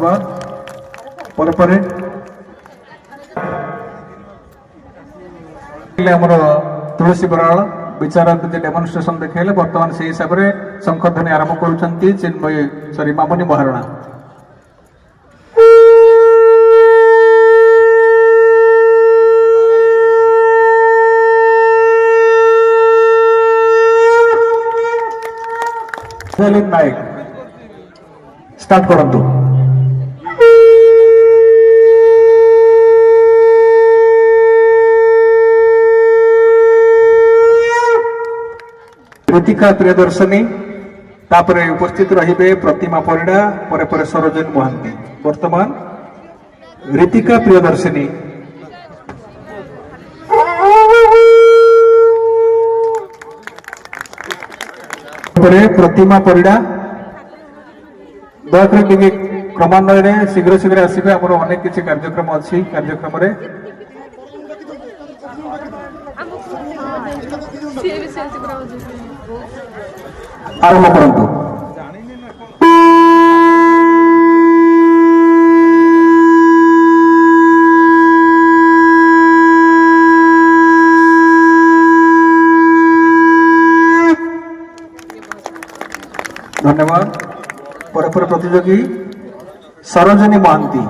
धन्यवाद परे परे आमर तुलसी बराल विचार डेमोन्स्ट्रेशन देखले बर्तमान से हिसाब से शंखध्वनि आरंभ करुँच चिन्मयी सॉरी मामुनी महारणा नायक स्टार्ट करंतु ऋतिका प्रियदर्शनी तापरे उपस्थित रहिबे प्रतिमा परिडा परे परे सरोजन महांती वर्तमान ऋतिका प्रियदर्शनी परे प्रतिमा परिडा दयाकर क्रमान्वय शीघ्र शीघ्र आसबे आमर अनेक किसी कार्यक्रम अच्छी कार्यक्रम आरंभ करंतु धन्यवाद परपर प्रतियोगी सरोजनी महांती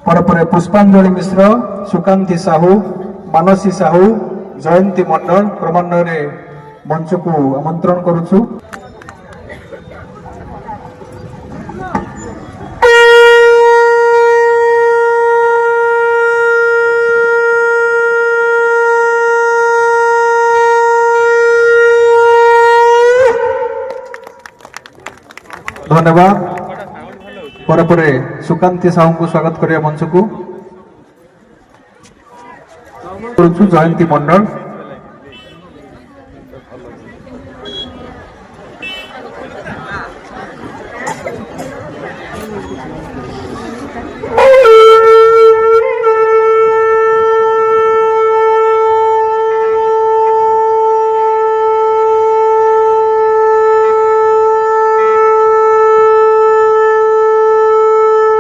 परपर पुष्पांजलि मिश्र सुकांती साहू मानसी साहू जयंती मंडल क्रमान्वय मंच को आमंत्रण करुछु धन्यवाद परपर सुकांती साहू को स्वागत करिया मंच को जयंती मंडल